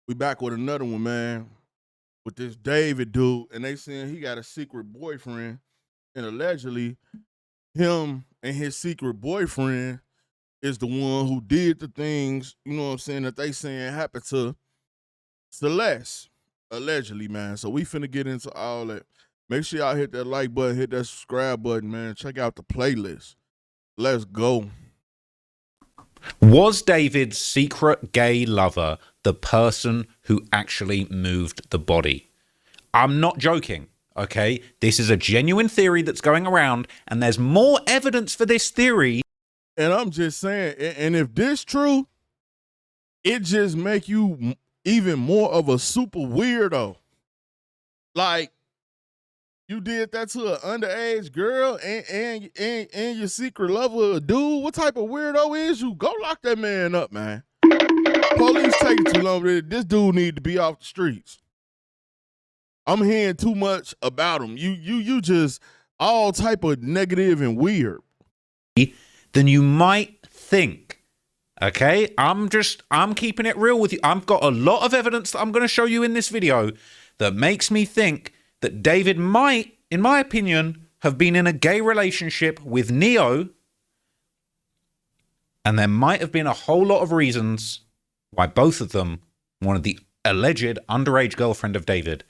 We back with another one, man. With this David dude, and they saying he got a secret boyfriend, and allegedly him and his secret boyfriend is the one who did the things, you know what I'm saying, that they saying happened to Celeste, allegedly, man. So we finna get into all that. Make sure y'all hit that like button, hit that subscribe button, man. Check out the playlist. Let's go. Was David's secret gay lover the person who actually moved the body? I'm not joking, okay? This is a genuine theory that's going around, and there's more evidence for this theory. And I'm just saying, and if this true, it just make you even more of a super weirdo. Like, you did that to an underage girl and your secret lover, dude. What type of weirdo is you? Go lock that man up, man. Police taking too long. This dude need to be off the streets. I'm hearing too much about him. You just all type of negative and weird. Then you might think, okay? I'm keeping it real with you. I've got a lot of evidence that I'm going to show you in this video that makes me think that David might, in my opinion, have been in a gay relationship with Neo, and there might have been a whole lot of reasons why both of them wanted the alleged underage girlfriend of David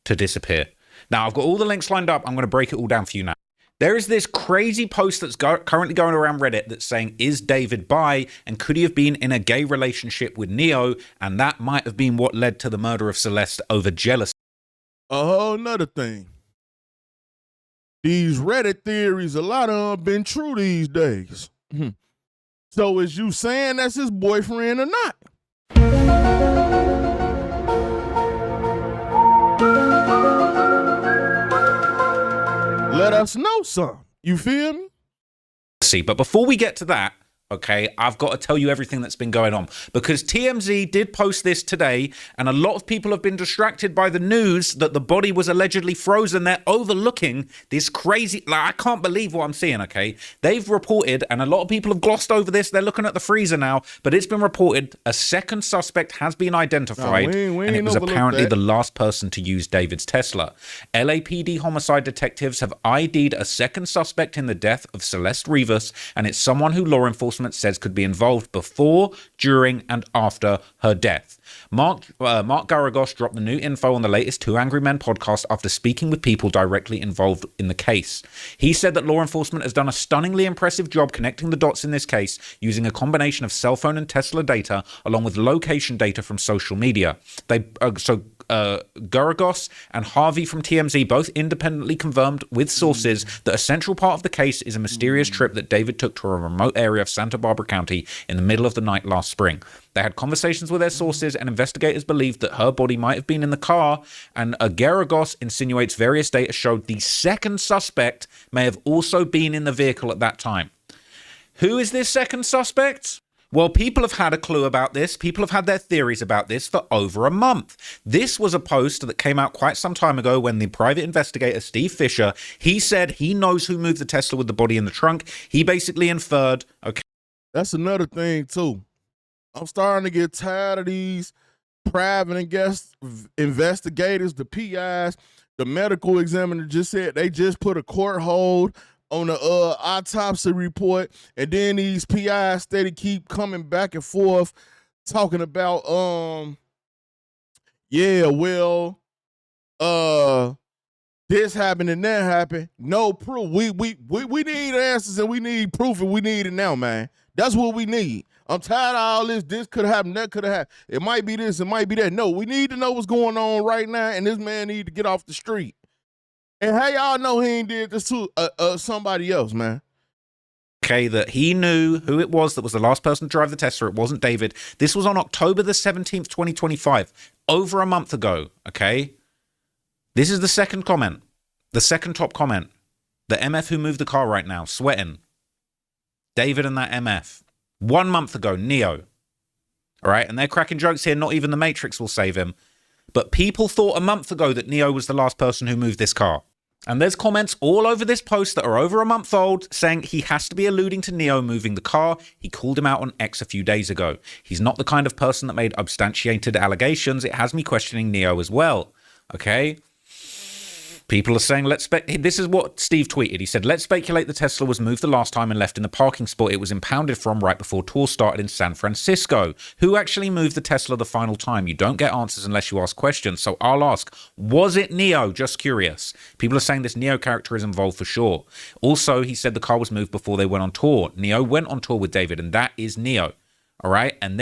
to disappear. Now, I've got all the links lined up. I'm going to break it all down for you now. There is this crazy post that's currently going around Reddit that's saying, is David bi, and could he have been in a gay relationship with Neo? And that might have been what led to the murder of Celeste over jealousy. A whole nother thing. These Reddit theories, a lot of them been true these days. So is you saying that's his boyfriend or not? Let us know something. You feel me? See, but before we get to that, okay, I've got to tell you everything that's been going on, because TMZ did post this today, and a lot of people have been distracted by the news that the body was allegedly frozen. They're overlooking this crazy, like, I can't believe what I'm seeing, okay? They've reported, and a lot of people have glossed over this, they're looking at the freezer now, but it's been reported a second suspect has been identified, and it was apparently the last person to use David's Tesla. LAPD homicide detectives have ID'd a second suspect in the death of Celeste Rivas, and it's someone who law enforcement says could be involved before, during, and after her death. Mark Garagos dropped the new info on the latest Two Angry Men podcast after speaking with people directly involved in the case. He said that law enforcement has done a stunningly impressive job connecting the dots in this case using a combination of cell phone and Tesla data along with location data from social media. Garagos and Harvey from TMZ both independently confirmed with sources that a central part of the case is a mysterious trip that David took to a remote area of Santa Barbara County in the middle of the night last spring. They had conversations with their sources, and investigators believed that her body might have been in the car, and Garagos insinuates various data showed the second suspect may have also been in the vehicle at that time. Who is this second suspect? Well, people have had a clue about this. People have had their theories about this for over a month. This was a post that came out quite some time ago when the private investigator, Steve Fisher, he said he knows who moved the Tesla with the body in the trunk. He basically inferred, okay. That's another thing, too. I'm starting to get tired of these private investigators, the PIs. The medical examiner just said they just put a court hold on the autopsy report, and then these PIs steady keep coming back and forth talking about this happened and that happened. No proof. We need answers, and we need proof, and we need it now, man. That's what we need. I'm tired of all this. This could have happened, that could have happened. It might be this, it might be that. No, we need to know what's going on right now, and this man need to get off the street. And how y'all know he ain't did this to somebody else, man? Okay, that he knew who it was that was the last person to drive the Tesla. It wasn't David. This was on October the 17th, 2025, over a month ago, okay? This is the second comment, the second top comment. The MF who moved the car right now, sweating. David and that MF. 1 month ago, Neo. All right, and they're cracking jokes here. Not even the Matrix will save him. But people thought a month ago that Neo was the last person who moved this car. And there's comments all over this post that are over a month old saying he has to be alluding to Neo moving the car. He called him out on X a few days ago. He's not the kind of person that made substantiated allegations. It has me questioning Neo as well. Okay? People are saying, this is what Steve tweeted. He said, let's speculate the Tesla was moved the last time and left in the parking spot it was impounded from right before tour started in San Francisco. Who actually moved the Tesla the final time? You don't get answers unless you ask questions. So I'll ask, was it Neo? Just curious. People are saying this Neo character is involved for sure. Also, he said the car was moved before they went on tour. Neo went on tour with David, and that is Neo. All right? And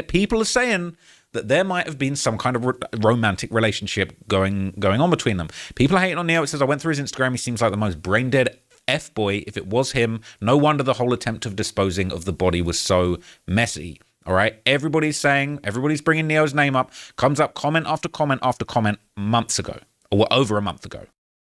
people are saying that there might have been some kind of romantic relationship going on between them. People are hating on Neo. It says, I went through his Instagram. He seems like the most brain-dead F-boy. If it was him, no wonder the whole attempt of disposing of the body was so messy. All right? Everybody's bringing Neo's name up. Comes up comment after comment after comment months ago, or over a month ago.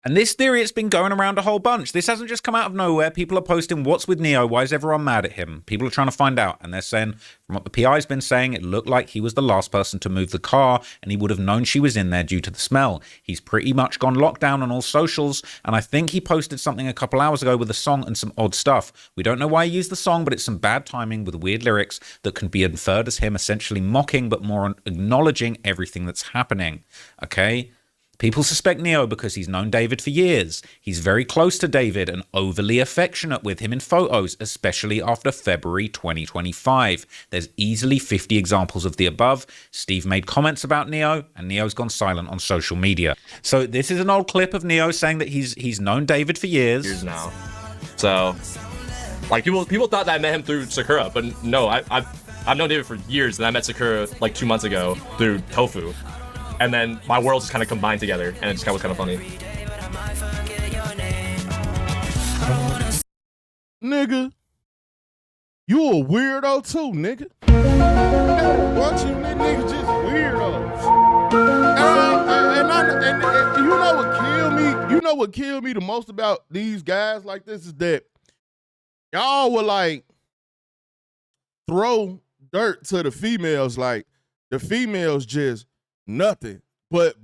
And this theory, it's been going around a whole bunch. This hasn't just come out of nowhere. People are posting, what's with Neo? Why is everyone mad at him? People are trying to find out. And they're saying, from what the PI's been saying, it looked like he was the last person to move the car, and he would have known she was in there due to the smell. He's pretty much gone lockdown on all socials, and I think he posted something a couple hours ago with a song and some odd stuff. We don't know why he used the song, but it's some bad timing with weird lyrics that can be inferred as him essentially mocking, but more acknowledging everything that's happening. Okay? People suspect Neo because he's known David for years. He's very close to David and overly affectionate with him in photos, especially after February 2025. There's easily 50 examples of the above. Steve made comments about Neo, and Neo's gone silent on social media. So this is an old clip of Neo saying that he's known David for years now. So, like, people thought that I met him through Sakura, but no, I've known David for years, and I met Sakura like 2 months ago through Tofu. And then my worlds just kind of combined together, and it just was kind of funny. Nigga, you a weirdo too, nigga. Bunch of you niggas just weirdos. And you know what killed me? You know what killed me the most about these guys like this is that y'all would like throw dirt to the females, like the females just nothing but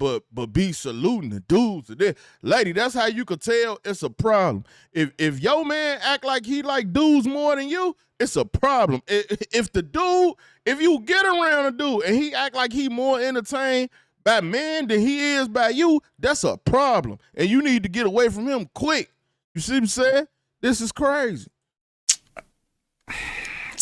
be saluting the dudes. Lady, that's how you could tell it's a problem. If your man act like he like dudes more than you, it's a problem. If you get around a dude and he act like he more entertained by men than he is by you, that's a problem. And you need to get away from him quick. You see what I'm saying? This is crazy.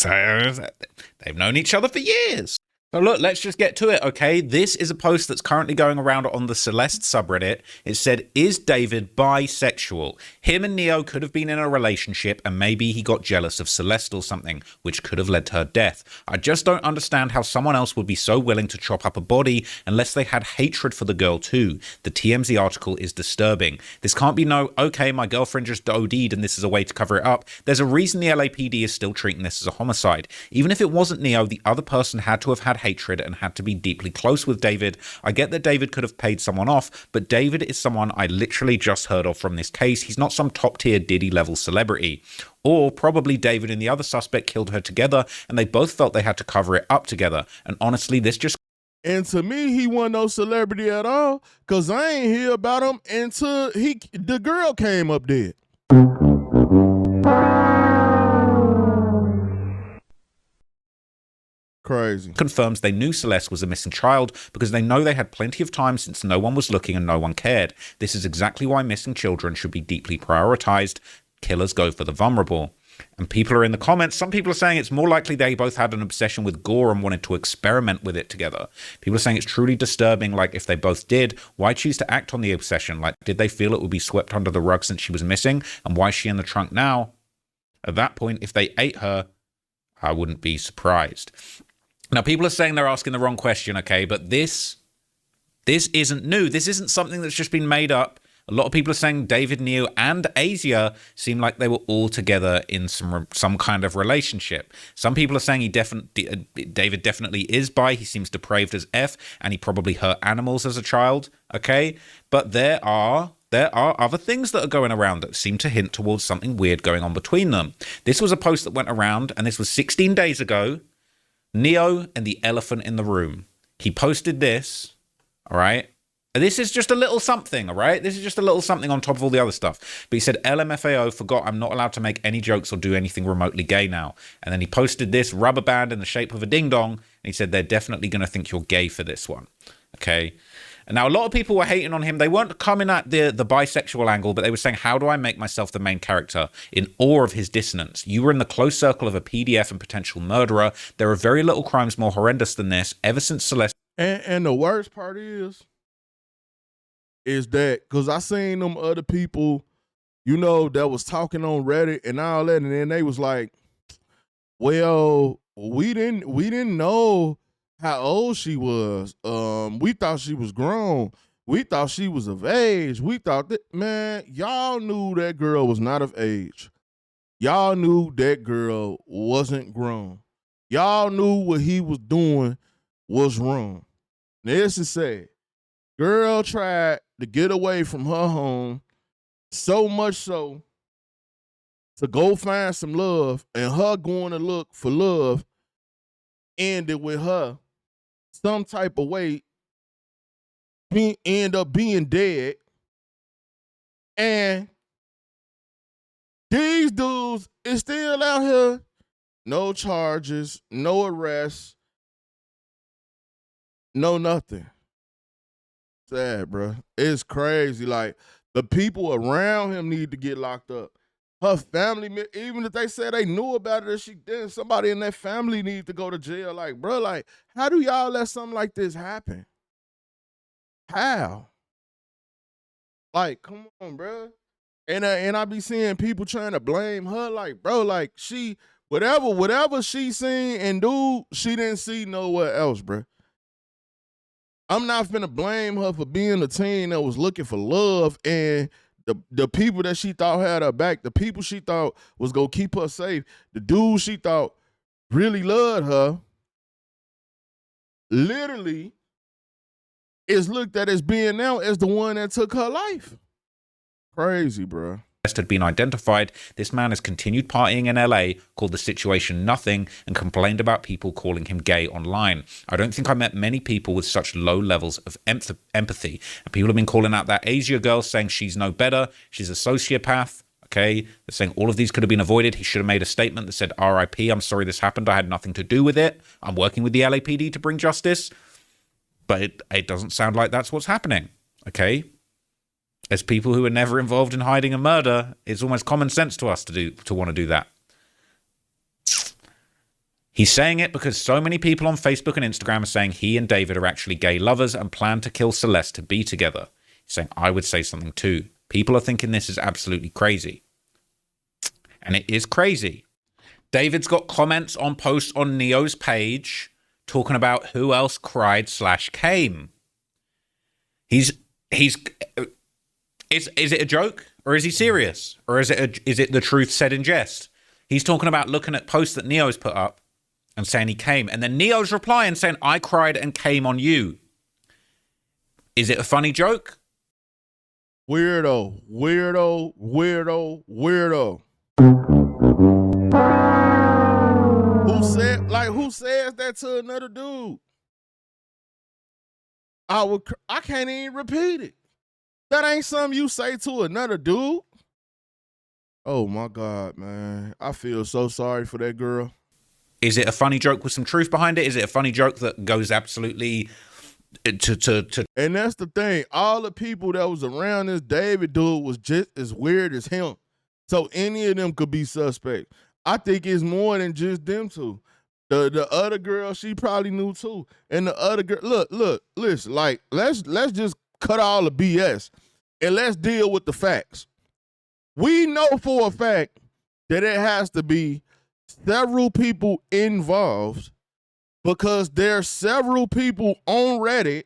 They've known each other for years. So look, let's just get to it, okay? This is a post that's currently going around on the Celeste subreddit. It said, is David bisexual? Him and Neo could have been in a relationship and maybe he got jealous of Celeste or something, which could have led to her death. I just don't understand how someone else would be so willing to chop up a body unless they had hatred for the girl too. The TMZ article is disturbing. This can't be okay, my girlfriend just OD'd and this is a way to cover it up. There's a reason the LAPD is still treating this as a homicide. Even if it wasn't Neo, the other person had to have had hatred and had to be deeply close with David. I get that David could have paid someone off, but David is someone I literally just heard of from this case. He's not some top tier Diddy level celebrity. Or probably David and the other suspect killed her together and they both felt they had to cover it up together. And honestly, this just... And to me, he wasn't no celebrity at all, because I ain't hear about him until the girl came up dead. Crazy. Confirms they knew Celeste was a missing child because they know they had plenty of time since no one was looking and no one cared. This is exactly why missing children should be deeply prioritized. Killers go for the vulnerable. And people are in the comments. Some people are saying it's more likely they both had an obsession with gore and wanted to experiment with it together. People are saying it's truly disturbing. Like, if they both did, why choose to act on the obsession? Like, did they feel it would be swept under the rug since she was missing? And why is she in the trunk now? At that point, if they ate her, I wouldn't be surprised. Now, people are saying they're asking the wrong question, okay? But this isn't new. This isn't something that's just been made up. A lot of people are saying David, Neo, and Asia seem like they were all together in some kind of relationship. Some people are saying David definitely is bi. He seems depraved as F, and he probably hurt animals as a child, okay? But there are other things that are going around that seem to hint towards something weird going on between them. This was a post that went around, and this was 16 days ago. Neo and the elephant in the room. He posted this, all right? This is just a little something, all right? This is just a little something on top of all the other stuff. But he said, LMFAO forgot I'm not allowed to make any jokes or do anything remotely gay now. And then he posted this rubber band in the shape of a ding-dong, and he said, they're definitely going to think you're gay for this one, okay? And now a lot of people were hating on him. They weren't coming at the bisexual angle, but they were saying, how do I make myself the main character? In awe of his dissonance. You were in the close circle of a PDF and potential murderer. There are very little crimes more horrendous than this. Ever since Celeste... And the worst part is that, because I seen them other people, you know, that was talking on Reddit and all that, and then they was like, well, we didn't know how old she was. We thought she was grown. We thought she was of age. We thought that, man, y'all knew that girl was not of age. Y'all knew that girl wasn't grown. Y'all knew what he was doing was wrong. This is sad. Girl tried to get away from her home, so much so to go find some love, and her going to look for love ended with her some type of way end up being dead. And these dudes is still out here, no charges, no arrests, no nothing. Sad, bro. It's crazy. Like, the people around him need to get locked up. Her family, even if they said they knew about it, she didn't, somebody in that family need to go to jail. Like, bro, like, how do y'all let something like this happen? How? Like, come on, bro. And I be seeing people trying to blame her. Like, bro, like, she, whatever she seen and do, she didn't see nowhere else, bro. I'm not finna blame her for being a teen that was looking for love, and the people that she thought had her back, the people she thought was gonna keep her safe, the dude she thought really loved her, literally is looked at as being now as the one that took her life. Crazy, bro. Had been identified, this man has continued partying in LA, called the situation nothing, and complained about people calling him gay online. I don't think I met many people with such low levels of empathy. And people have been calling out that Asia girl, saying she's no better, she's a sociopath. Okay, they're saying all of these could have been avoided. He should have made a statement that said, RIP, I'm sorry this happened, I had nothing to do with it. I'm working with the LAPD to bring justice. But it doesn't sound like that's what's happening. Okay? As people who are never involved in hiding a murder, it's almost common sense to us to want to do that. He's saying it because so many people on Facebook and Instagram are saying he and David are actually gay lovers and plan to kill Celeste to be together. He's saying, I would say something too. People are thinking this is absolutely crazy. And it is crazy. David's got comments on posts on Neo's page talking about who else cried/came. Is it a joke, or is he serious, or is it the truth said in jest? He's talking about looking at posts that Neo's put up and saying he came, and then Neo's replying saying, I cried and came on you. Is it a funny joke? Weirdo. Who says that to another dude? I can't even repeat it. That ain't something you say to another dude. Oh my God, man. I feel so sorry for that girl. Is it a funny joke with some truth behind it? Is it a funny joke that goes absolutely to... And that's the thing. All the people that was around this David dude was just as weird as him. So any of them could be suspect. I think it's more than just them two. The other girl, she probably knew too. And the other girl, look, listen, like, let's just cut all the BS and let's deal with the facts. We know for a fact that it has to be several people involved because there's several people on Reddit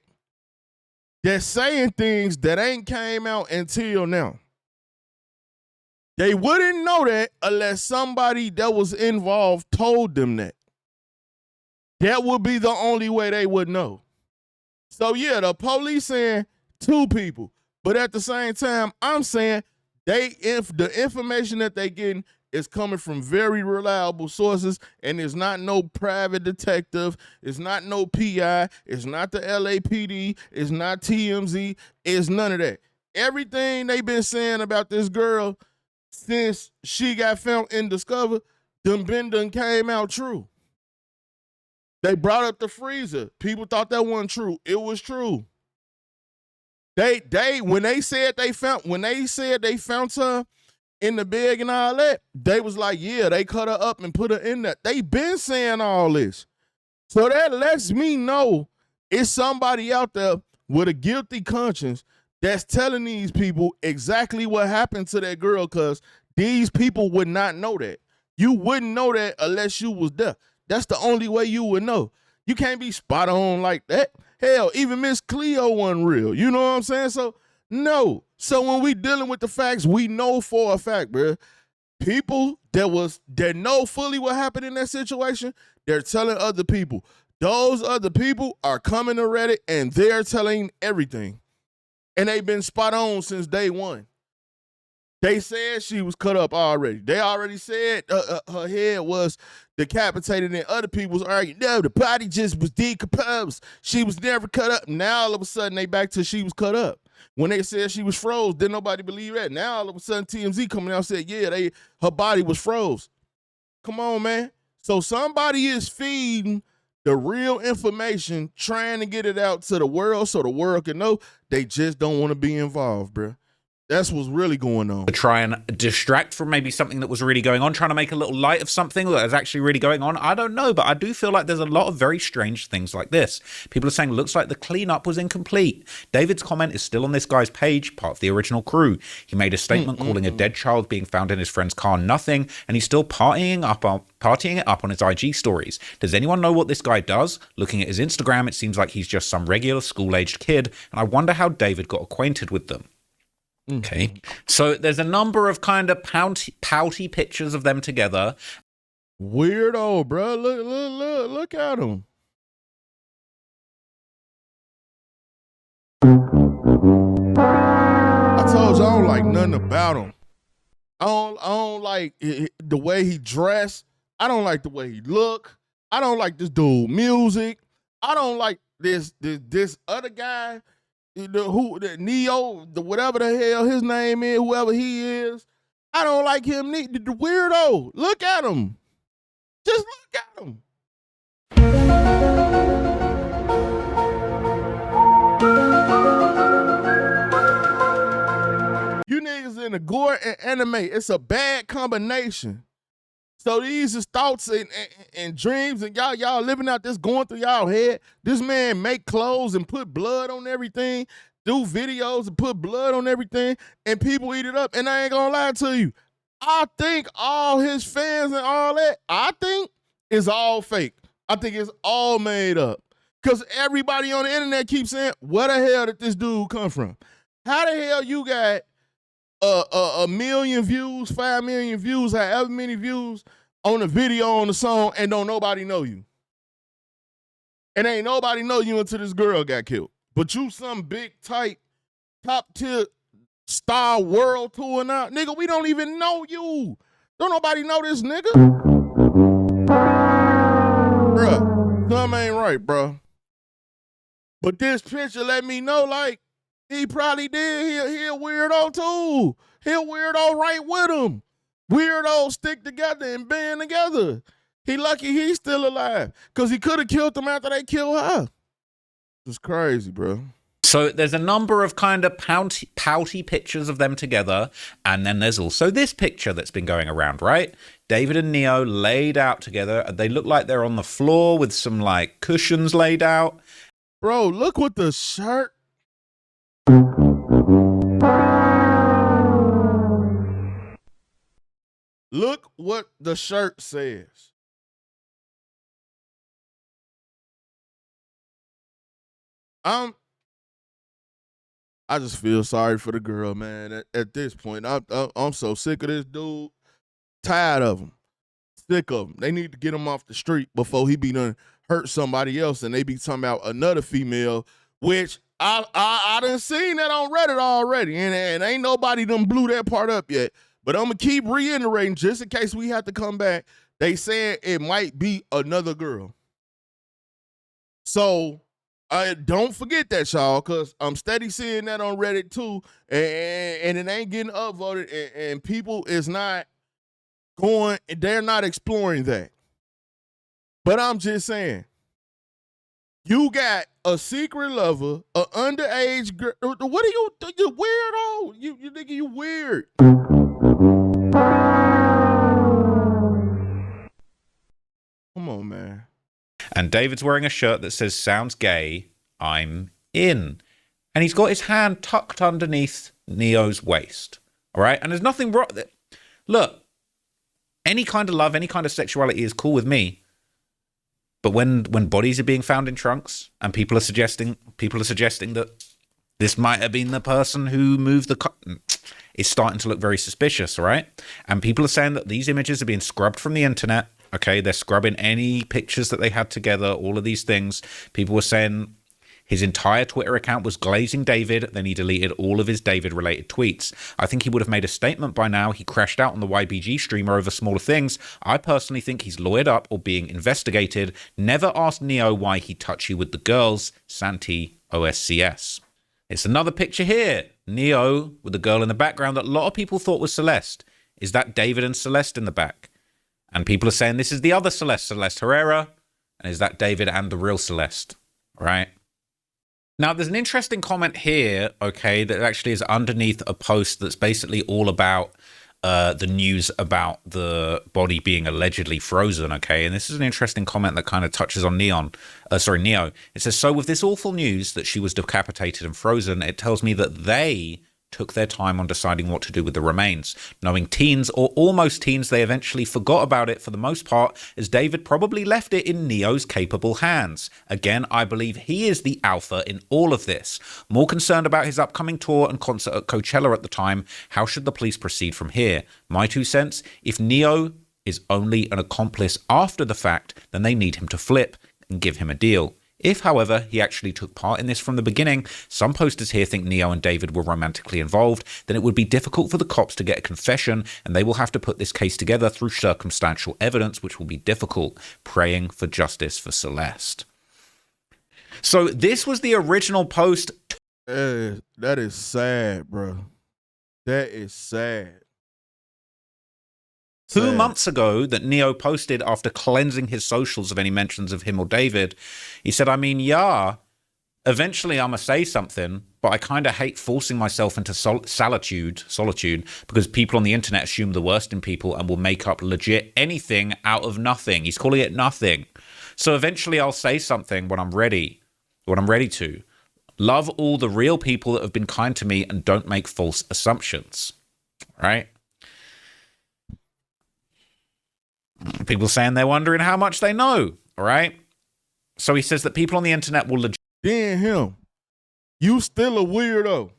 that's saying things that ain't came out until now. They wouldn't know that unless somebody that was involved told them that. That would be the only way they would know. So yeah, the police saying two people, but at the same time, I'm saying the information that they getting It's coming from very reliable sources, and it's not no private detective. It's not no PI. It's not the LAPD. It's not TMZ. It's none of that. Everything they've been saying about this girl since she got found and discovered, done came out true. They brought up the freezer. People thought that wasn't true. It was true. When they said they found her in the bag and all that, they was like, yeah, they cut her up and put her in there. They been saying all this. So that lets me know it's somebody out there with a guilty conscience that's telling these people exactly what happened to that girl, because these people would not know that. You wouldn't know that unless you was there. That's the only way you would know. You can't be spot on like that. Hell, even Miss Cleo wasn't real. You know what I'm saying? So, no. So when we dealing with the facts, we know for a fact, bro. People that know fully what happened in that situation, they're telling other people. Those other people are coming to Reddit and they're telling everything. And they've been spot on since day one. They said she was cut up already. They already said her head was decapitated, and other people was arguing, no, the body just was decomposed. She was never cut up. Now all of a sudden they back to she was cut up. When they said she was froze, didn't nobody believe that. Now all of a sudden TMZ coming out and said, yeah, her body was froze. Come on, man. So somebody is feeding the real information, trying to get it out to the world so the world can know. They just don't want to be involved, bro. That's what's really going on. To try and distract from maybe something that was really going on, trying to make a little light of something that is actually really going on. I don't know, but I do feel like there's a lot of very strange things like this. People are saying, looks like the cleanup was incomplete. David's comment is still on this guy's page, part of the original crew. He made a statement calling a dead child being found in his friend's car nothing, and he's still partying it up on his IG stories. Does anyone know what this guy does? Looking at his Instagram, it seems like he's just some regular school-aged kid, and I wonder how David got acquainted with them. Okay, so there's a number of kind of pouty pictures of them together. Weirdo, bro. Look at him. I told you I don't like nothing about him. I don't like the way he dressed. I don't like the way he look. I don't like this dude music. I don't like this other guy. The Neo, whatever the hell his name is, whoever he is, I don't like him. The weirdo. Look at him. Just look at him. You niggas in the gore and anime, it's a bad combination. So these is thoughts and dreams, and y'all living out this going through y'all head. This man make clothes and put blood on everything, do videos and put blood on everything, and people eat it up. And I ain't gonna lie to you, I think all his fans and all that, I think is all fake. I think it's all made up. Because everybody on the internet keeps saying, where the hell did this dude come from? How the hell you got a million views, 5 million views, however many views on a video on the song, and don't nobody know you? And ain't nobody know you until this girl got killed. But you some big, tight, top-tier star world tour now. Nigga, we don't even know you. Don't nobody know this nigga. Bruh, something ain't right, bruh. But this picture let me know, like, he probably did. He a weirdo too. He a weirdo right with him. Weirdos stick together and band together. He lucky he's still alive, because he could have killed them after they killed her. It's crazy, bro. So there's a number of kind of pouty pictures of them together. And then there's also this picture that's been going around, right? David and Neo laid out together. They look like they're on the floor with some like cushions laid out. Bro, look what the shirt. Look what the shirt says. I just feel sorry for the girl, man. At this point, I'm so sick of this dude. Tired of him. Sick of him. They need to get him off the street before he be done hurt somebody else, and they be talking about another female, which I done seen that on Reddit already, and ain't nobody done blew that part up yet. But I'm gonna keep reiterating just in case we have to come back. They said it might be another girl. So don't forget that, y'all, because I'm steady seeing that on Reddit too, and it ain't getting upvoted, and people is not going, they're not exploring that. But I'm just saying, you got a secret lover, an underage girl. What are you weirdo? You think you weird? Come on, man. And David's wearing a shirt that says, "Sounds gay, I'm in." And he's got his hand tucked underneath Neo's waist. All right? And there's nothing wrong. Look, any kind of love, any kind of sexuality is cool with me. But when bodies are being found in trunks and people are suggesting that this might have been the person who moved the it's starting to look very suspicious, all right? And people are saying that these images are being scrubbed from the internet. Okay, they're scrubbing any pictures that they had together, all of these things. People were saying his entire Twitter account was glazing David, then he deleted all of his David-related tweets. I think he would have made a statement by now. He crashed out on the YBG streamer over smaller things. I personally think he's lawyered up or being investigated. Never asked Neo why he touchy with the girls. Santi OSCS. It's another picture here. Neo with the girl in the background that a lot of people thought was Celeste. Is that David and Celeste in the back? And people are saying this is the other Celeste, Celeste Herrera. And is that David and the real Celeste? Right? Now, there's an interesting comment here, okay, that actually is underneath a post that's basically all about the news about the body being allegedly frozen, okay? And this is an interesting comment that kind of touches on Neo. It says, so with this awful news that she was decapitated and frozen, it tells me that they took their time on deciding what to do with the remains. Knowing teens, or almost teens, they eventually forgot about it for the most part, as David probably left it in Neo's capable hands. Again, I believe he is the alpha in all of this. More concerned about his upcoming tour and concert at Coachella at the time, how should the police proceed from here? My 2 cents, if Neo is only an accomplice after the fact, then they need him to flip and give him a deal. If, however, he actually took part in this from the beginning, some posters here think Neo and David were romantically involved, then it would be difficult for the cops to get a confession, and they will have to put this case together through circumstantial evidence, which will be difficult. Praying for justice for Celeste. So this was the original post. That is sad, bro. That is sad. 2 months ago that Neo posted after cleansing his socials of any mentions of him or David. He said, I mean, yeah, eventually I'm going to say something, but I kind of hate forcing myself into solitude, because people on the internet assume the worst in people and will make up legit anything out of nothing. He's calling it nothing. So eventually I'll say something when I'm ready to. Love all the real people that have been kind to me and don't make false assumptions. Right? People saying they're wondering how much they know, all right? So he says that people on the internet will legit. Then him, you still a weirdo.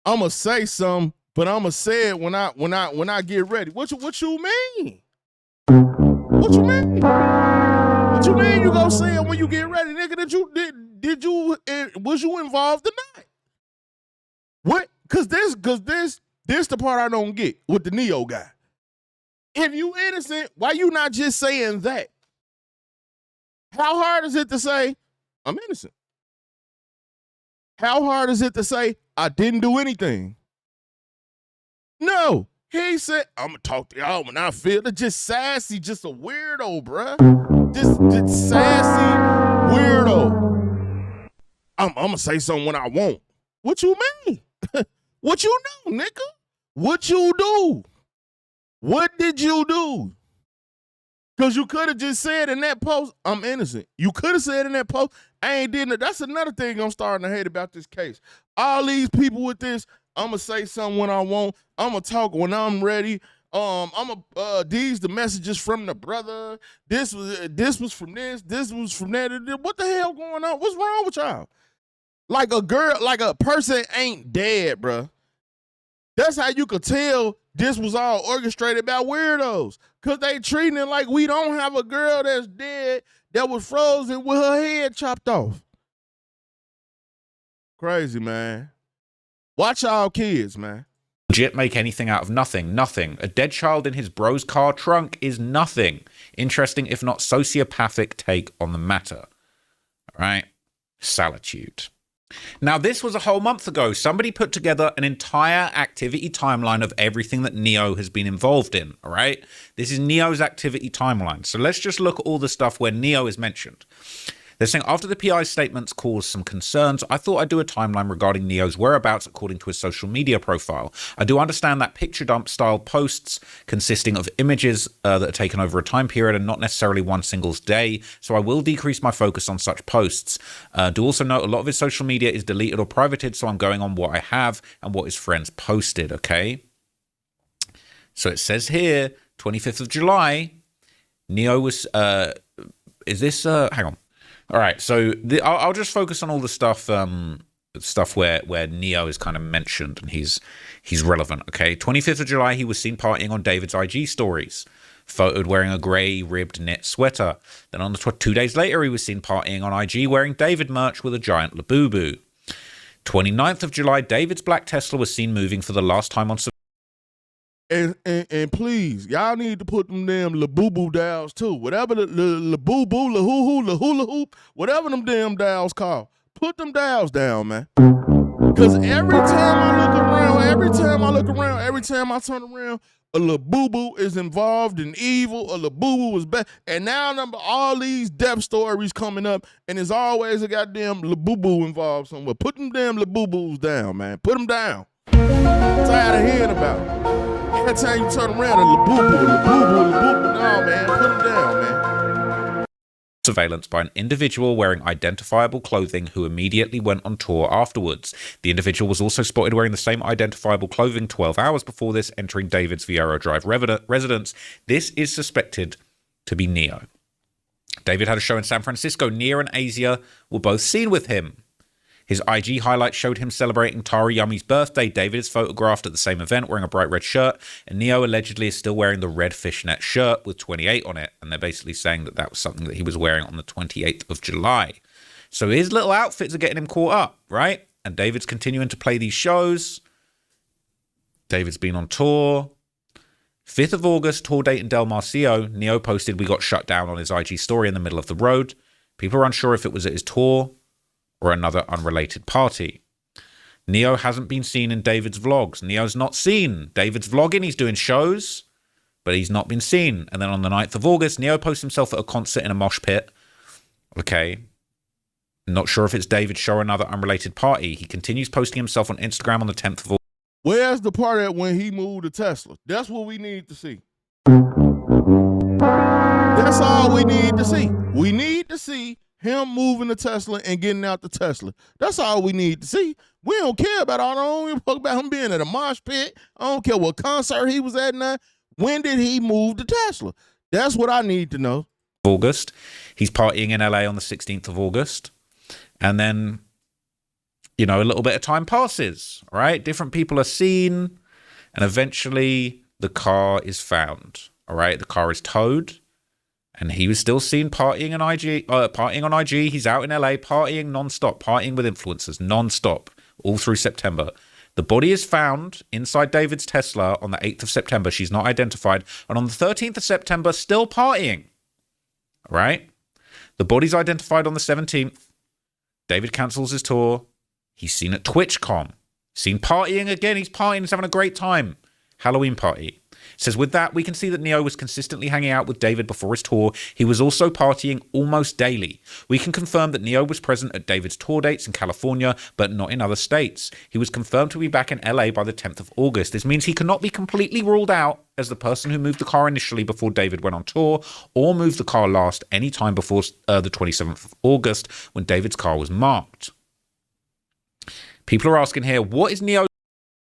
I'ma say something, but I'ma say it when I get ready. What you mean? What you mean? What you mean you gonna say it when you get ready, nigga? Was you involved or not? What? Cause this the part I don't get with the Neo guy. If you innocent, why you not just saying that? How hard is it to say, I'm innocent? How hard is it to say, I didn't do anything? No. He said, I'm going to talk to y'all when I feel it. Just sassy, just a weirdo, bruh. Just sassy weirdo. I'm going to say something when I want. What you mean? What you do, nigga? What you do? What did you do? Because you could have just said in that post, I'm innocent. You could have said in that post, I ain't did it. That's another thing I'm starting to hate about this case. All these people with this, I'm going to say something when I want. I'm going to talk when I'm ready. These the messages from the brother. This was from this was from that. What the hell going on? What's wrong with y'all? Like a person ain't dead, bruh. That's how you could tell this was all orchestrated by weirdos. Because they treating it like we don't have a girl that's dead that was frozen with her head chopped off. Crazy, man. Watch y'all kids, man. legit make anything out of nothing. Nothing. A dead child in his bro's car trunk is nothing. Interesting, if not sociopathic, take on the matter. All right? Salitude. Now, this was a whole month ago. Somebody put together an entire activity timeline of everything that Neo has been involved in, all right? This is Neo's activity timeline. So let's just look at all the stuff where Neo is mentioned. They're saying, after the PI's statements caused some concerns, I thought I'd do a timeline regarding Neo's whereabouts according to his social media profile. I do understand that picture dump style posts consisting of images that are taken over a time period and not necessarily one single day, so I will decrease my focus on such posts. Do also note a lot of his social media is deleted or privated, so I'm going on what I have and what his friends posted, okay? So it says here, 25th of July, Neo was, is this, hang on. All right, so I'll just focus on all the stuff where Neo is kind of mentioned and he's relevant, okay? 25th of July, he was seen partying on David's IG stories, photoed wearing a grey ribbed knit sweater. Then on the 2 days later, he was seen partying on IG wearing David merch with a giant Labubu. 29th of July, David's black Tesla was seen moving for the last time on... And please, y'all need to put them damn Labubu dials too. Whatever the Labubu, La-hoo-hoo, La-hula hoop, whatever them damn dials called. Put them dials down, man. Because every time I look around, every time I turn around, a Labubu is involved in evil, a Labubu is bad. And now all these death stories coming up, and there's always a goddamn Labubu involved somewhere. Put them damn Labubus down, man. Put them down. I'm tired of hearing about it. Every time you turn around, a Labubu. No, man, put them down, man. Surveillance by an individual wearing identifiable clothing who immediately went on tour afterwards. The individual was also spotted wearing the same identifiable clothing 12 hours before this, entering David's Vieiro Drive residence. This is suspected to be Neo. David had a show in San Francisco. Nia and Asia were both seen with him. His IG highlights showed him celebrating Tara Yummy's birthday. David is photographed at the same event wearing a bright red shirt, and Neo allegedly is still wearing the red fishnet shirt with 28 on it. And they're basically saying that that was something that he was wearing on the 28th of July. So his little outfits are getting him caught up, right? And David's continuing to play these shows. David's been on tour. 5th of August, tour date in Del Marcio. Neo posted, "We got shut down" on his IG story in the middle of the road. People are unsure if it was at his tour or another unrelated party. Neo hasn't been seen in David's vlogs. Neo's not seen. David's vlogging, he's doing shows, but he's not been seen. And then on the 9th of August, Neo posts himself at a concert in a mosh pit. Okay. Not sure if it's David's show or another unrelated party. He continues posting himself on Instagram on the 10th of August. Where's the part at when he moved to Tesla? That's what we need to see. That's all we need to see. We need to see him moving to Tesla and getting out the Tesla. That's all we need to see. We don't care about all. I don't give a fuck about him being at a mosh pit. I don't care what concert he was at now. When did he move to Tesla? That's what I need to know. August. He's partying in LA on the 16th of August. And then, a little bit of time passes, right? Different people are seen. And eventually the car is found, all right? The car is towed. And he was still seen partying on IG. He's out in LA partying nonstop, partying with influencers nonstop, all through September. The body is found inside David's Tesla on the 8th of September. She's not identified. And on the 13th of September, still partying. All right? The body's identified on the 17th. David cancels his tour. He's seen at TwitchCon. Seen partying again. He's partying. He's having a great time. Halloween party. Says, with that, we can see that Neo was consistently hanging out with David before his tour. He was also partying almost daily. We can confirm that Neo was present at David's tour dates in California, but not in other states. He was confirmed to be back in LA by the 10th of August. This means he cannot be completely ruled out as the person who moved the car initially before David went on tour, or moved the car last any time before the 27th of August when David's car was marked. People are asking here, what is Neo?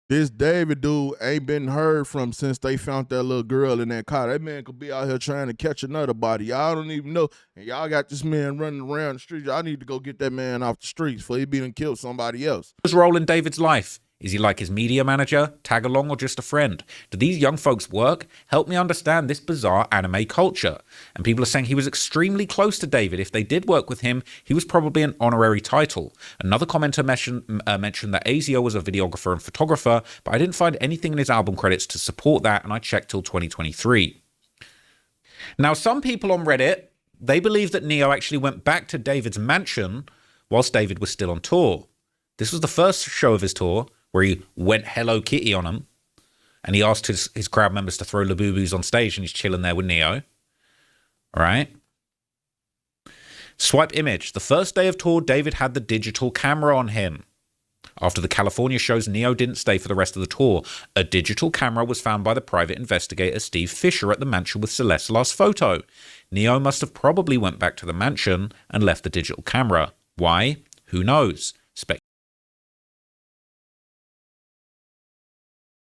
This David dude ain't been heard from since they found that little girl in that car. That man could be out here trying to catch another body. Y'all don't even know. And y'all got this man running around the streets. Y'all need to go get that man off the streets before he be done killed somebody else. Role in David's life? Is he like his media manager, tag along, or just a friend? Do these young folks work? Help me understand this bizarre anime culture. And people are saying he was extremely close to David. If they did work with him, he was probably an honorary title. Another commenter mentioned that ASIO was a videographer and photographer, but I didn't find anything in his album credits to support that, and I checked till 2023. Now, some people on Reddit, they believe that Neo actually went back to David's mansion whilst David was still on tour. This was the first show of his tour where he went Hello Kitty on him, and he asked his crowd members to throw Labubus on stage, and he's chilling there with Neo. All right. Swipe image. The first day of tour, David had the digital camera on him. After the California shows, Neo didn't stay for the rest of the tour. A digital camera was found by the private investigator Steve Fisher at the mansion with Celeste's last photo. Neo must have probably went back to the mansion and left the digital camera. Why? Who knows?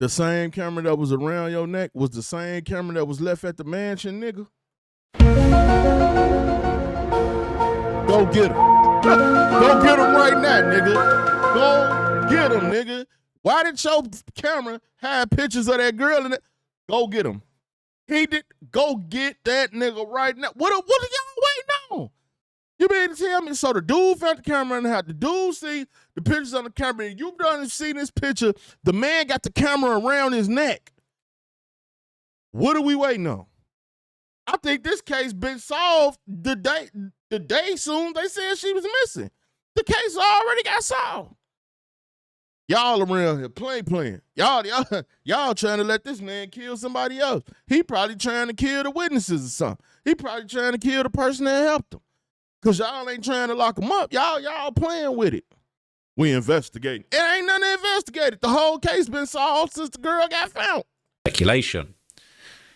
The same camera that was around your neck was the same camera that was left at the mansion, nigga. Go get him. Go get him right now, nigga. Go get him, nigga. Why did your camera have pictures of that girl in it? Go get him. He did. Go get that nigga right now. What are y'all waiting on? You mean to tell me? So the dude found the camera and had the dude see the pictures on the camera, and you done seen this picture. The man got the camera around his neck. What are we waiting on? I think this case been solved the day soon they said she was missing. The case already got solved. Y'all around here playing. Y'all trying to let this man kill somebody else. He probably trying to kill the witnesses or something. He probably trying to kill the person that helped him. Because y'all ain't trying to lock him up. Y'all playing with it. We investigating. It ain't nothing to investigate. The whole case been solved since the girl got found. Speculation.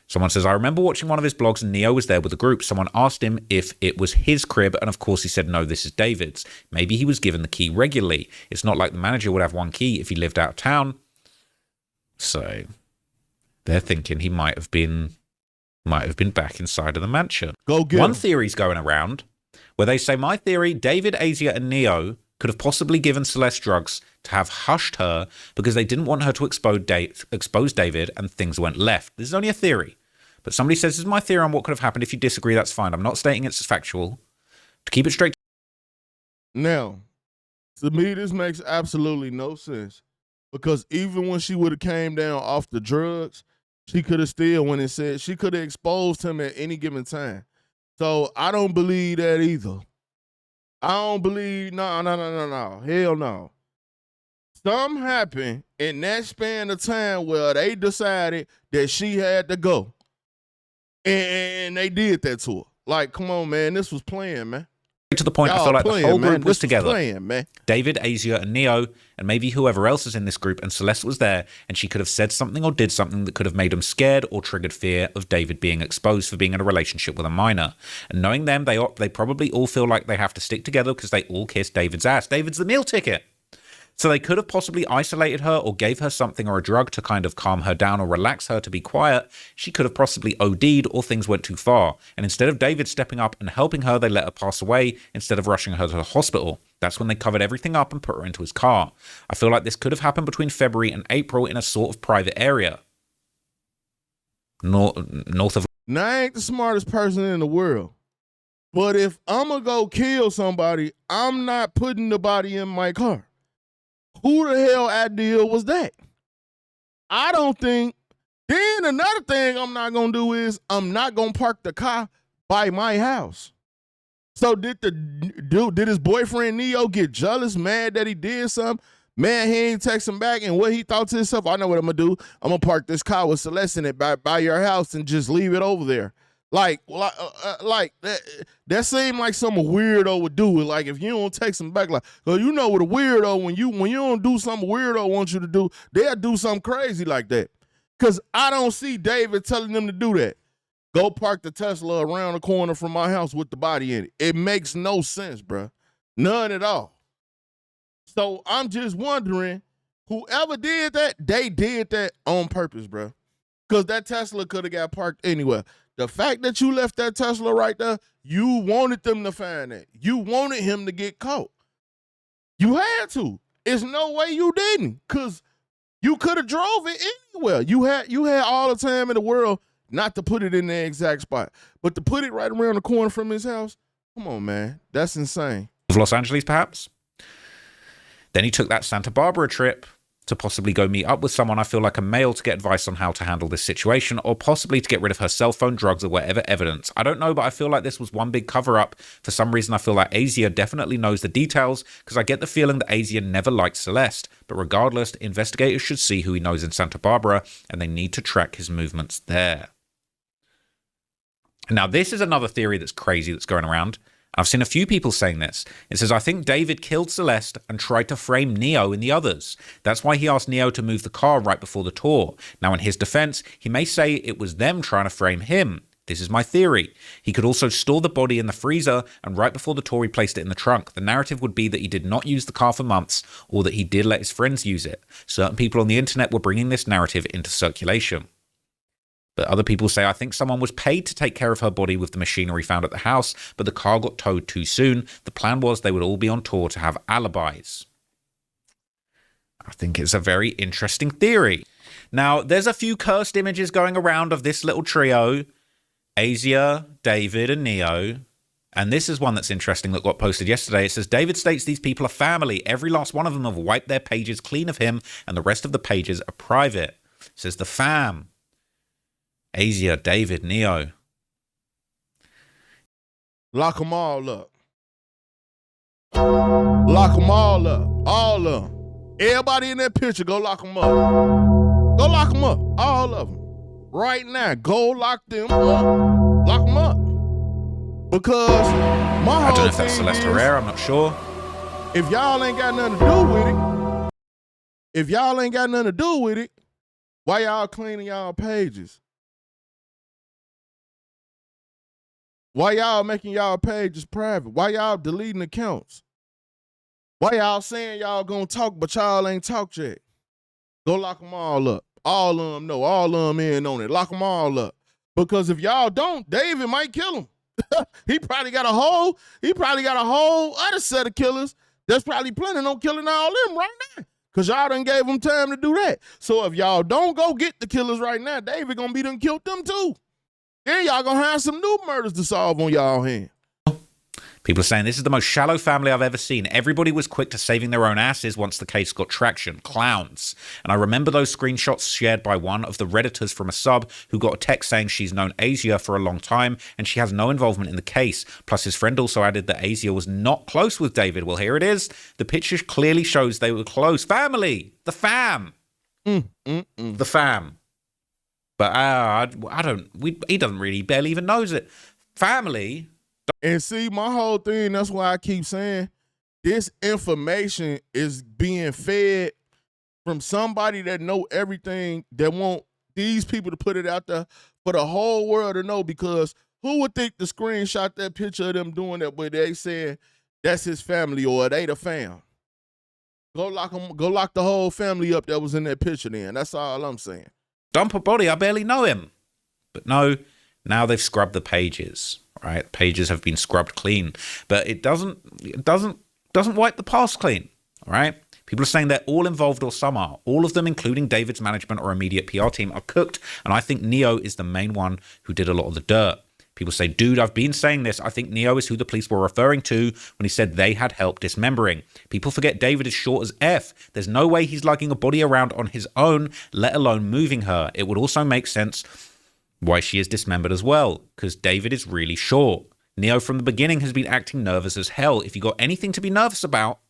Someone says, I remember watching one of his blogs and Neo was there with the group. Someone asked him if it was his crib, and of course he said, no, this is David's. Maybe he was given the key regularly. It's not like the manager would have one key if he lived out of town. So they're thinking he might have been back inside of the mansion. Go get one him. Theory's going around where they say, my theory, David, Asia, and Neo could have possibly given Celeste drugs to have hushed her because they didn't want her to expose David, and things went left. This is only a theory. But somebody says, this is my theory on what could have happened. If you disagree, that's fine. I'm not stating it's factual. To keep it straight. Now, to me, this makes absolutely no sense. Because even when she would have came down off the drugs, she could have still, when it said, she could have exposed him at any given time. So I don't believe that either. I don't believe, no. Hell no. Something happened in that span of time where they decided that she had to go. And they did that to her. Like, come on, man. This was playing, man. To the point, Y'all I feel like playing, the whole man. group was This together. Playing, man. David, Asia, and Neo, and maybe whoever else is in this group, and Celeste was there, and she could have said something or did something that could have made them scared or triggered fear of David being exposed for being in a relationship with a minor. And knowing them, they probably all feel like they have to stick together because they all kiss David's ass. David's the meal ticket. So they could have possibly isolated her or gave her something or a drug to kind of calm her down or relax her to be quiet. She could have possibly OD'd or things went too far. And instead of David stepping up and helping her, they let her pass away instead of rushing her to the hospital. That's when they covered everything up and put her into his car. I feel like this could have happened between February and April in a sort of private area. North of... Now, I ain't the smartest person in the world. But if I'm going to go kill somebody, I'm not putting the body in my car. Who the hell idea was that? I don't think. Then another thing I'm not going to do is I'm not going to park the car by my house. So did his boyfriend Neo get jealous, mad that he did something? Man, he ain't text him back, and what he thought to himself, I know what I'm going to do. I'm going to park this car with Celeste in it by your house and just leave it over there. Like that seemed like some weirdo would do it. Like if you don't text him back, like, well, you know what a weirdo, when you don't do something weirdo wants you to do, they'll do something crazy like that. Cause I don't see David telling them to do that. Go park the Tesla around the corner from my house with the body in it. It makes no sense, bro. None at all. So I'm just wondering, whoever did that, they did that on purpose, bro. Cause that Tesla could have got parked anywhere. The fact that you left that Tesla right there, you wanted them to find that. You wanted him to get caught. You had to. It's no way you didn't, because you could have drove it anywhere. You had all the time in the world not to put it in the exact spot, but to put it right around the corner from his house. Come on, man. That's insane. Of Los Angeles, perhaps. Then he took that Santa Barbara trip to possibly go meet up with someone, I feel like a male, to get advice on how to handle this situation, or possibly to get rid of her cell phone, drugs, or whatever evidence. I don't know, but I feel like this was one big cover-up. For some reason, I feel like Asia definitely knows the details, because I get the feeling that Asia never liked Celeste. But regardless, investigators should see who he knows in Santa Barbara, and they need to track his movements there. Now, this is another theory that's crazy that's going around. I've seen a few people saying this. It says, I think David killed Celeste and tried to frame Neo in the others. That's why he asked Neo to move the car right before the tour. Now, in his defense, he may say it was them trying to frame him. This is my theory. He could also store the body in the freezer, and right before the tour he placed it in the trunk. The narrative would be that he did not use the car for months, or that he did let his friends use it. Certain people on the internet were bringing this narrative into circulation. But other people say, I think someone was paid to take care of her body with the machinery found at the house, but the car got towed too soon. The plan was they would all be on tour to have alibis. I think it's a very interesting theory. Now, there's a few cursed images going around of this little trio, Asia, David, and Neo. And this is one that's interesting that got posted yesterday. It says, David states these people are family. Every last one of them have wiped their pages clean of him, and the rest of the pages are private. It says the fam. Asia, David, Neo. Lock them all up. Lock them all up. All of them. Everybody in that picture, go lock them up. Go lock them up. All of them. Right now, go lock them up. Lock them up. Because my whole I don't know if that's thing Celeste is, Rivas, I'm not sure. if y'all ain't got nothing to do with it, why y'all cleaning y'all pages? Why y'all making y'all pages private? Why y'all deleting accounts? Why y'all saying y'all gonna talk, but y'all ain't talked yet? Go lock them all up. All of them know. All of them in on it. Lock them all up. Because if y'all don't, David might kill him. He probably got a whole other set of killers that's probably planning on killing all them right now. Because y'all done gave him time to do that. So if y'all don't go get the killers right now, David gonna be done killed them too. Then y'all gonna have some new murders to solve on y'all hand. People are saying this is the most shallow family I've ever seen. Everybody was quick to saving their own asses once the case got traction. Clowns. And I remember those screenshots shared by one of the Redditors from a sub who got a text saying she's known Asia for a long time and she has no involvement in the case. Plus his friend also added that Asia was not close with David. Well, here it is. The picture clearly shows they were close. Family. The fam. The fam. But he doesn't really, barely even knows it. Family. And see, my whole thing, that's why I keep saying this information is being fed from somebody that know everything, that want these people to put it out there for the whole world to know, because who would think to screenshot that picture of them doing that where they said that's his family or they the fam? Go lock the whole family up that was in that picture then. That's all I'm saying. Dump a body, I barely know him. But no, now they've scrubbed the pages, right? Pages have been scrubbed clean, but it doesn't wipe the past clean, all right? People are saying they're all involved, or some are. All of them, including David's management or immediate PR team, are cooked, and I think Neo is the main one who did a lot of the dirt. People say, dude, I've been saying this. I think Neo is who the police were referring to when he said they had help dismembering. People forget David is short as F. There's no way he's lugging a body around on his own, let alone moving her. It would also make sense why she is dismembered as well, because David is really short. Neo from the beginning has been acting nervous as hell. If you got anything to be nervous about,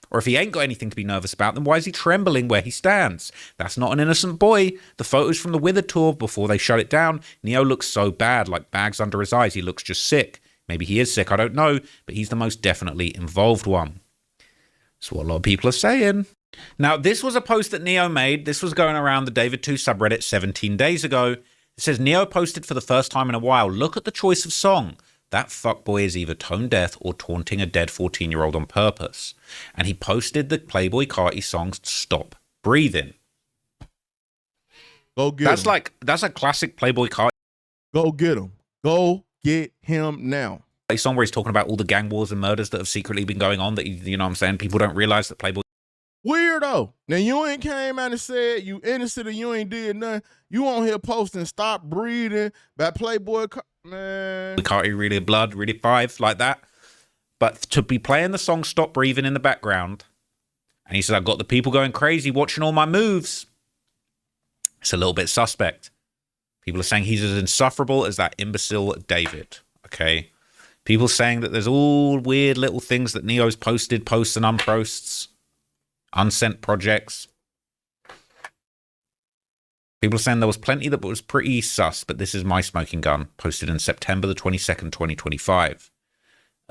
or if he ain't got anything to be nervous about, then why is he trembling where he stands? That's not an innocent boy. The photos from the Withered tour before they shut it down, Neo looks so bad, like bags under his eyes. He looks just sick. Maybe he is sick, I don't know, but he's the most definitely involved one. That's what a lot of people are saying. Now, this was a post that Neo made. This was going around the David 2 subreddit 17 days ago. It says, Neo posted for the first time in a while, look at the choice of song. That fuckboy is either tone deaf or taunting a dead 14-year-old on purpose. And he posted the Playboi Carti song Stop Breathing. Go get him. That's a classic Playboi Carti. Go get him. Go get him now. A song where he's talking about all the gang wars and murders that have secretly been going on that, you know what I'm saying, people don't realize that Playboi. Weirdo. Now you ain't came out and said you innocent and you ain't did nothing. You on here posting "Stop Breathing" by Playboy. Man, We can't hear really blood, really five like that. But to be playing the song "Stop Breathing" in the background, and he said, "I've got the people going crazy watching all my moves." It's a little bit suspect. People are saying he's as insufferable as that imbecile David. Okay. People saying that there's all weird little things that Neo's posted, posts and unposts, unsent projects. People are saying there was plenty that was pretty sus, but this is my smoking gun, posted in September the 22nd, 2025.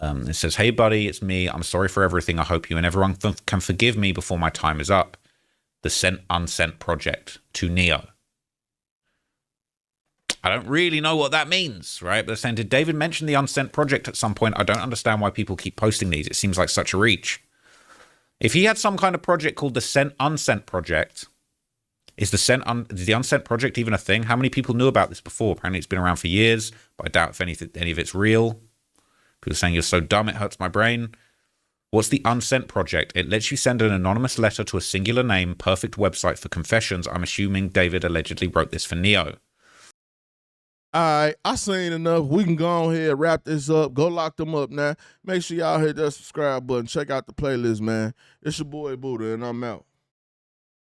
It says, "Hey, buddy, it's me. I'm sorry for everything. I hope you and everyone can forgive me before my time is up. The sent unsent project to Neo." I don't really know what that means, right? But they're saying, did David mention the unsent project at some point? I don't understand why people keep posting these. It seems like such a reach. If he had some kind of project called the sent unsent project, is the unsent project even a thing? How many people knew about this before? Apparently it's been around for years, but I doubt if any of it's real. People are saying you're so dumb it hurts my brain. What's the unsent project? It lets you send an anonymous letter to a singular name, perfect website for confessions. I'm assuming David allegedly wrote this for Neo. all right, I seen enough. We can go on here, wrap this up. Go lock them up now. Make sure y'all hit that subscribe button. Check out the playlist, man. It's your boy Buddha, and I'm out.